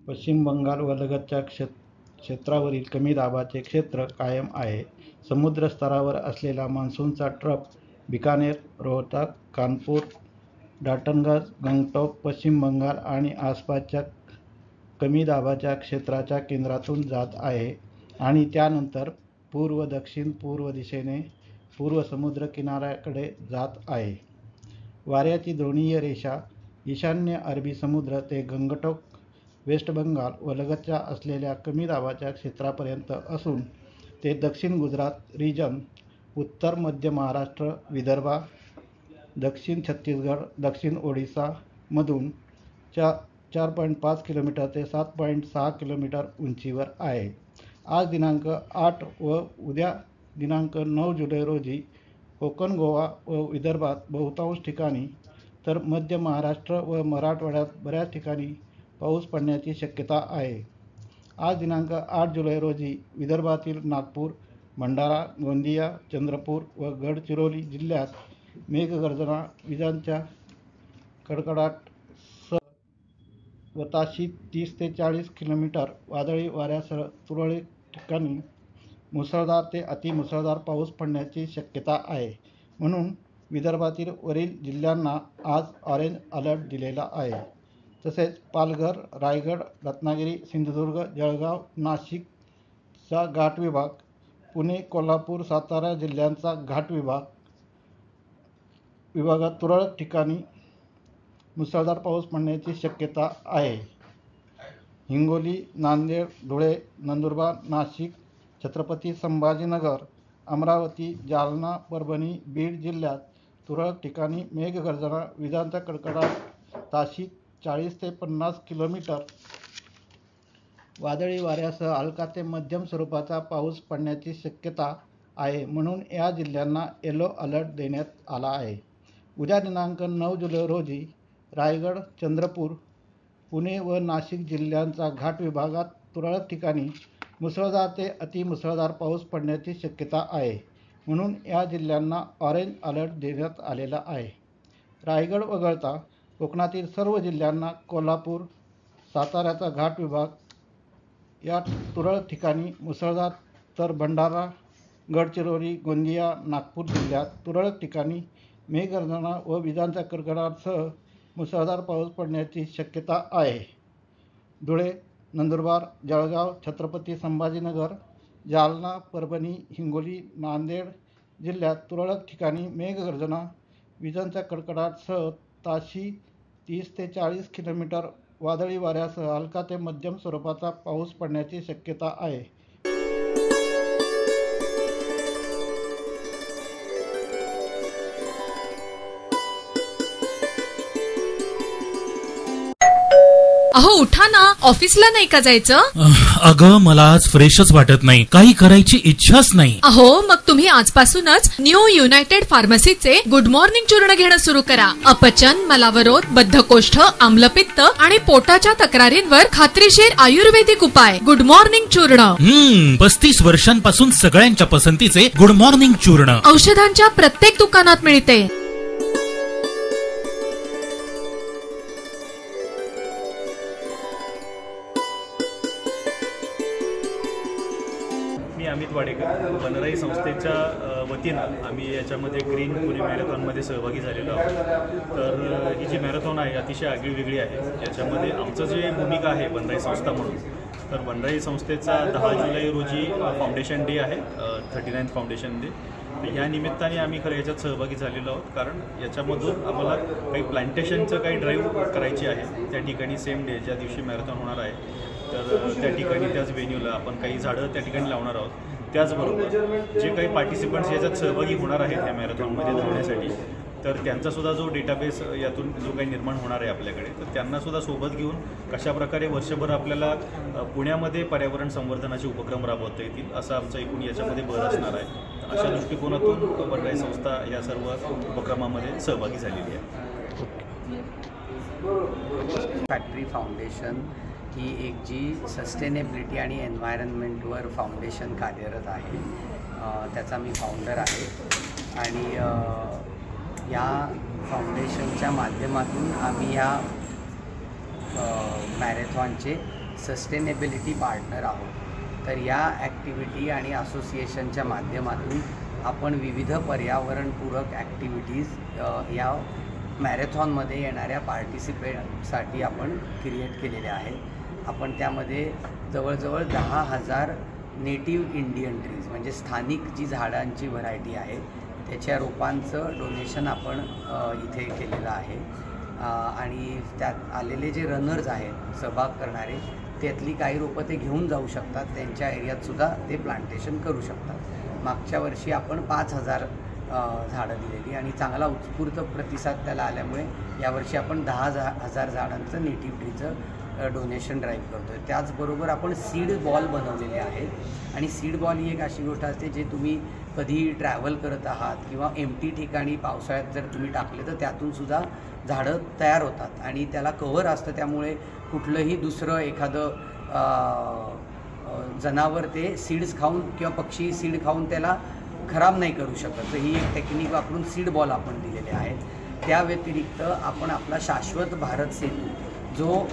पश्चिम बंगाल व लगतच्या क्षेत्रावरील कमी दाबाचे क्षेत्र कायम आहे. समुद्र स्तरावर असलेला मान्सूनचा ट्रफ बिकानेर, रोहतक, कानपूर, डाल्टनगंज, गंगटोक, पश्चिम बंगाल आणि आसपासच्या कमी दाबाच्या क्षेत्राच्या केंद्रातून जात आहे आणि त्यानंतर पूर्व दक्षिण पूर्व दिशेने पूर्व समुद्र किनाऱ्याकडे जात आहे. वाऱ्याची ध्रुवीय रेषा ईशान्य अरबी समुद्र ते गंगटोक, वेस्ट बंगाल व लगतच्या असलेल्या कमी दाबाच्या क्षेत्रापर्यंत असून ते दक्षिण गुजरात रिजन, उत्तर मध्य महाराष्ट्र, विदर्भ, दक्षिण छत्तीसगड, दक्षिण ओडिशा मधून 4.5 किलोमीटर ते 7.6 किलोमीटर उंचीवर आहे. आज दिनांक 8 व उद्या दिनांक 9 जुलै रोजी कोकण, गोवा व विदर्भात बहुतांश ठिकाणी तर मध्य महाराष्ट्र व मराठवाड्यात बऱ्याच ठिकाणी पाऊस पडण्याची शक्यता आहे. आज दिनांक 8 जुलै रोजी विदर्भातील नागपूर, भंडारा, गोंदिया, चंद्रपूर व गडचिरोली जिल्ह्यात मेघगर्जना, विजांच्या कडकडाटासह वाताशी 30 ते 40 किलोमीटर, वादळी वाऱ्यासह तुरळक ठिकाणी मुसळधार ते अतिमुसळधार पाऊस पडण्याची शक्यता आहे. म्हणून विदर्भातील वरील जिल्ह्यांना आज ऑरेंज अलर्ट दिलेला आहे. तसेच पालघर, रायगड, रत्नागिरी, सिंधुदुर्ग, जळगाव, नाशिकचा घाट विभाग, पुणे, कोल्हापूर, सातारा जिल्ह्यांचा घाट विभागात तुरळक ठिकाणी मुसळधार पाऊस पडण्याची शक्यता आहे. हिंगोली, नांदेड, धुळे, नंदुरबार, नाशिक, छत्रपती संभाजीनगर, अमरावती, जालना, परभणी, बीड जिल्ह्यात तुरळक ठिकाणी मेघगर्जना, विजांचा कडकडाट, ताशी 40 ते 50 किलोमीटर, वादळी वाऱ्यासह हलका ते मध्यम स्वरूपाचा पाऊस पडण्याची शक्यता आहे. म्हणून या जिल्ह्यांना येलो अलर्ट देण्यात आला आहे. उद्या दिनांक 9 जुलै रोजी रायगड, चंद्रपूर, पुणे व नाशिक जिल्ह्यांचा घाट विभागात तुरळक ठिकाणी मुसळधार ते अतिमुसळधार पाऊस पडण्याची शक्यता आहे. म्हणून या जिल्ह्यांना ऑरेंज अलर्ट देण्यात आलेला आहे. रायगड वगळता कोकणातील सर्व जिल्ह्यांना, कोल्हापूर, साताऱ्याचा घाट विभाग या तुरळक ठिकाणी मुसळधार तर भंडारा, गडचिरोली, गोंदिया, नागपूर जिल्ह्यात तुरळक ठिकाणी मेघगर्जना व विजांच्या कडकडाटासह मुसळधार पाऊस पडण्याची शक्यता आहे. धुळे, नंदुरबार, जळगाव, छत्रपती संभाजीनगर, जालना, परभणी, हिंगोली, नांदेड जिल्ह्यात तुरळक ठिकाणी मेघगर्जना, विजांच्या कडकडाटासह ताशी 30 ते 40 किलोमीटर, वादळी वाऱ्यासह हलका ते मध्यम स्वरूपाचा पाऊस पडण्याची शक्यता आहे. अहो उठा ना, ऑफिसला नाही का जायचं? अगं मला आज फ्रेशच वाटत नाही, काही करायची इच्छाच नाही. अहो मग तुम्ही आजपासूनच न्यू युनायटेड फार्मसीचे गुड मॉर्निंग चूर्ण घेणं सुरू करा. अपचन, मलावरोध, बद्धकोष्ठ, आम्लपित्त आणि पोटाच्या तक्रारींवर खात्रीशीर आयुर्वेदिक उपाय. गुड मॉर्निंग चूर्ण. 35 वर्षांपासून सगळ्यांच्या पसंतीचे गुड मॉर्निंग चूर्ण औषधांच्या प्रत्येक दुकानात मिळते. अमित वाडेकर, बनराई संस्थेच्या वतीनं आम्ही याच्यामध्ये ग्रीन पुणे मॅरेथॉनमध्ये सहभागी झालेलो आहोत. तर ही जी मॅरेथॉन आहे अतिशय आगळीवेगळी आहे. याच्यामध्ये आमचं जे भूमिका आहे बनराई संस्था म्हणून, तर बनराई संस्थेचा 10 जुलै रोजी फाउंडेशन डे आहे, 39th फाउंडेशन डे. या निमित्ताने आम्ही खरं याच्यात सहभागी झालेलो आहोत, कारण याच्यामधून आम्हाला काही प्लांटेशनचं काही ड्राईव्ह करायची आहे. त्या ठिकाणी सेम डे ज्या दिवशी मॅरेथॉन होणार आहे तर त्या ठिकाणी त्याच व्हेन्यूला आपण काही झाडं त्या ठिकाणी लावणार आहोत. त्याचबरोबर जे काही पार्टिसिपंट्स याच्यात सहभागी होणार आहेत या मॅरेथॉनमध्ये धावण्यासाठी, तर त्यांचासुद्धा जो डेटाबेस यातून जो काही निर्माण होणार आहे आपल्याकडे, तर त्यांनासुद्धा सोबत घेऊन कशाप्रकारे वर्षभर आपल्याला पुण्यामध्ये पर्यावरण संवर्धनाचे उपक्रम राबवता येतील असा आमचा एकूण याच्यामध्ये भर असणार आहे. अशा दृष्टिकोनातून बनराई संस्था या सर्व उपक्रमामध्ये सहभागी झालेली आहे. फॅक्टरी फाउंडेशन ही एक जी सस्टेनेबिलिटी आणि एन्व्हायरमेंटवर फाउंडेशन कार्यरत आहे, त्याचा मी फाउंडर आहे. आणि या फाउंडेशनच्या माध्यमातून आम्ही या मॅरेथॉनचे सस्टेनेबिलिटी पार्टनर आहोत। तर या ॲक्टिव्हिटी आणि असोसिएशनच्या माध्यमातून आपण विविध पर्यावरणपूरक ॲक्टिव्हिटीज या मॅरेथॉनमध्ये येणाऱ्या पार्टिसिपेंटसाठी आपण क्रिएट केलेल्या आहेत। आपण त्यामध्ये जवळजवळ 10,000 नेटिव्ह इंडियन ट्रीज म्हणजे स्थानिक जी झाडांची व्हरायटी आहे त्याच्या रोपांचं डोनेशन आपण इथे केलेलं आहे। आणि त्यात आलेले जे रनर्स आहेत सहभाग करणारे त्यातली काही रोपं ते घेऊन जाऊ शकतात, त्यांच्या एरियातसुद्धा ते प्लांटेशन करू शकतात। मागच्या वर्षी आपण 5,000 झाडं दिलेली आणि चांगला उत्स्फूर्त प्रतिसाद त्याला आल्यामुळे यावर्षी आपण 10,000 झाडांचं नेटिव्ह ट्रीचं डोनेशन ड्राईव्ह करतो आहे। त्याचबरोबर आपण सीड बॉल बनवलेले आहेत आणि सीड बॉल ही एक अशी गोष्ट असते जे तुम्ही कधी ट्रॅव्हल करत आहात किंवा एम्प्टी ठिकाणी पावसाळ्यात जर तुम्ही टाकले तर त्यातूनसुद्धा झाडं तयार होतात आणि त्याला कव्हर असतं, त्यामुळे कुठलंही दुसरं एखादं जनावर ते सीड्स खाऊन किंवा पक्षी सीड खाऊन त्याला खराब नाही करू शकत। तर ही एक टेक्निक वापरून सीड बॉल आपण दिलेले आहेत। त्या व्यतिरिक्त आपण आपला शाश्वत भारत सेतू जो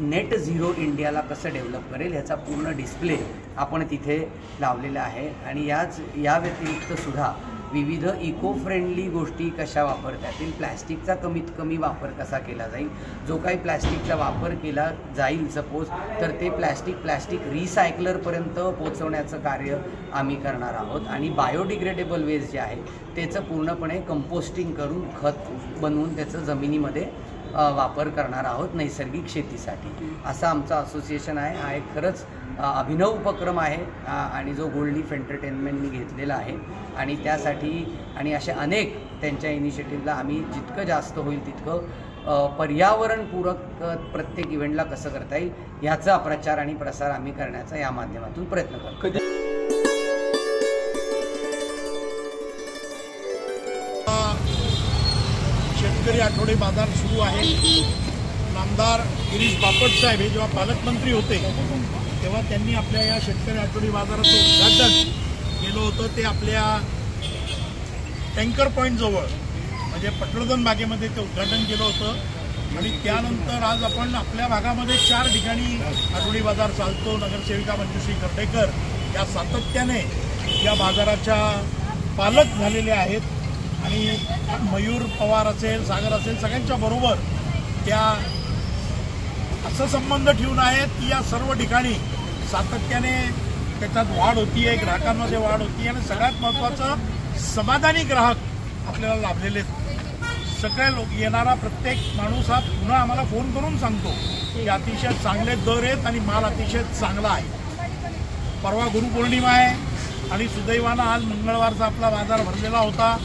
नेट झिरो इंडियाला कसं डेव्हलप करेल ह्याचा पूर्ण डिस्प्ले आपण तिथे लावलेला आहे आणि या व्यतिरिक्तसुद्धा विविध इको फ्रेंडली गोष्टी कशा वापरता येतील, प्लॅस्टिकचा कमीत कमी वापर कसा केला जाईल, जो काही प्लॅस्टिकचा वापर केला जाईल सपोज तर ते प्लॅस्टिक रिसायकलरपर्यंत पोचवण्याचं कार्य आम्ही करणार आहोत आणि बायोडिग्रेडेबल वेस्ट जे आहे त्याचं पूर्णपणे कंपोस्टिंग करून खत बनवून त्याचं जमिनीमध्ये वापर करणार आहोत नैसर्गिक शेतीसाठी। असा आमचा असोसिएशन आहे। हा एक खरंच अभिनव उपक्रम आहे आणि जो गोल्ड लीफ एंटरटेनमेंटनी घेतलेला आहे आणि त्यासाठी आणि असे अनेक त्यांच्या इनिशिएटिव्हला आम्ही जितकं जास्त होईल तितकं पर्यावरणपूरक प्रत्येक इव्हेंटला कसं करता येईल ह्याचा प्रचार आणि प्रसार आम्ही करण्याचा या माध्यमातून प्रयत्न करतो। शेतकरी आठवडे बाजार सुरू आहे। नामदार गिरीश बापट साहेब हे जेव्हा पालकमंत्री होते तेव्हा त्यांनी आपल्या या शेतकरी आठवडी बाजाराचं उद्घाटन केलं होतं। ते आपल्या टँकर पॉईंट जवळ म्हणजे पटवर्धन बागेमध्ये ते उद्घाटन केलं होतं आणि त्यानंतर आज आपण आपल्या भागामध्ये 4 ठिकाणी आठवडी बाजार चालतो। नगरसेविका मंजुश्री खर्डेकर या सातत्याने या बाजाराच्या पालक झालेल्या आहेत आणि मयूर पवार असेल, सागर असेल, सगळ्यांच्या बरोबर त्या असं संबंध ठेवून आहेत की या सर्व ठिकाणी सातत्याने त्याच्यात वाढ होती आहे, ग्राहकांमध्ये वाढ होती आणि सगळ्यात महत्त्वाचं समाधानी ग्राहक आपल्याला लाभलेले आहेत। सगळे लोक येणारा प्रत्येक माणूस हा पुन्हा आम्हाला फोन करून सांगतो की अतिशय चांगले दर आहेत आणि माल अतिशय चांगला आहे। परवा गुरुपौर्णिमा आहे आणि सुदैवानं आज मंगळवारचा आपला बाजार भरलेला होता।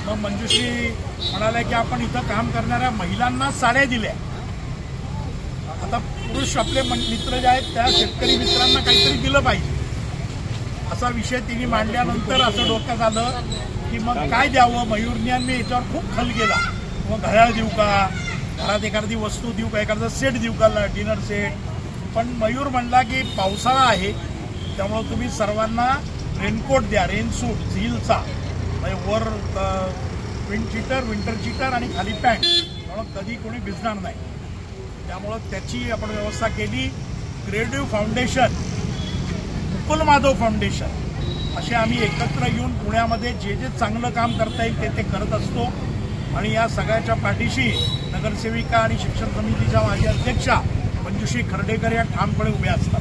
मग मंजुश्री म्हणाल्या की आपण इथं काम करणाऱ्या महिलांना साड्या दिल्या, आता पुरुष आपले मित्र जे आहेत त्या शेतकरी मित्रांना काहीतरी दिलं पाहिजे असा विषय तिने मांडल्यानंतर असं डोक्यात आलं की मग काय द्यावं। मयूरने यांनी याच्यावर खूप खल केला, मग घड्याळ देऊ का, घरात एखादी वस्तू देऊ का, एखादा सेट देऊ का, डिनर सेट। पण मयूर म्हणला की पावसाळा आहे त्यामुळं तुम्ही सर्वांना रेनकोट द्या, रेनसूट झीलचा म्हणजे वर विंटर चीटर आणि खाली पॅन्ट, त्यामुळं कधी कोणी भिजणार नाही। त्यामुळं त्याची आपण व्यवस्था केली। Creative foundation, Mukul Madhav foundation असे आम्ही एकत्र येऊन पुण्यामध्ये जे जे चांगलं काम करता येईल ते करत असतो आणि या सगळ्याच्या पाठीशी नगरसेविका आणि शिक्षण समितीच्या माजी अध्यक्षा मंजुश्री खर्डेकर या ठामपणे उभ्या असतात।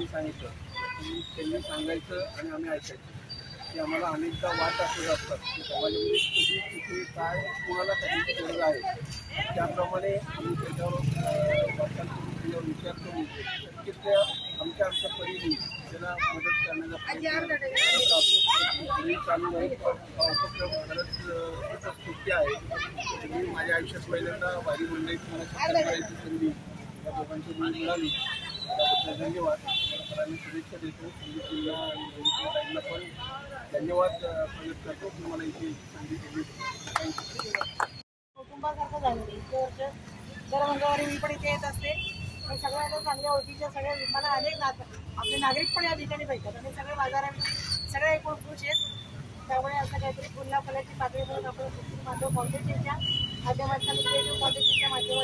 सांगितलं की त्यांनी सांगायचं आणि आम्ही ऐकायचं की आम्हाला अनेकदा वाट असे असतात की समाजामध्ये कधी कुठे काय कोणाला काही गरज आहे त्याप्रमाणे आम्ही त्याच्यावर विचार करून शक्यत्या आमच्या परीने त्याला मदत करण्याचा प्रयत्न चालू राहील। उपक्रम खरंच खूपच स्तुत्य आहे। मी माझ्या आयुष्यात पहिल्यांदा वारी मंडळीत मला सत्कार करायची संधी या दोघांची मिळाली, त्याबद्दल धन्यवाद। आणि शुभेच्छा देतो संदीपला आणि ताईंना पण धन्यवाद प्रकट करतो की मला इथे संधी दिली। कुटुंबासारखं झालं इतकं वर्ष दर मंगळवारी मी पण इथे येत असते आणि सगळ्या आता चांगल्या ओळखीच्या सगळ्या मला अनेक आपले नागरिक पण या ठिकाणी भेटतात आणि सगळे बाजारात सगळे एकूण खुश आहेत त्यामुळे असं काहीतरी पुन्हा फुलाची पाकळी म्हणून आपण माधव फाउंडेशनच्या माध्यमातून क्रिएटिव्ह फाउंडेशनच्या माध्यमातून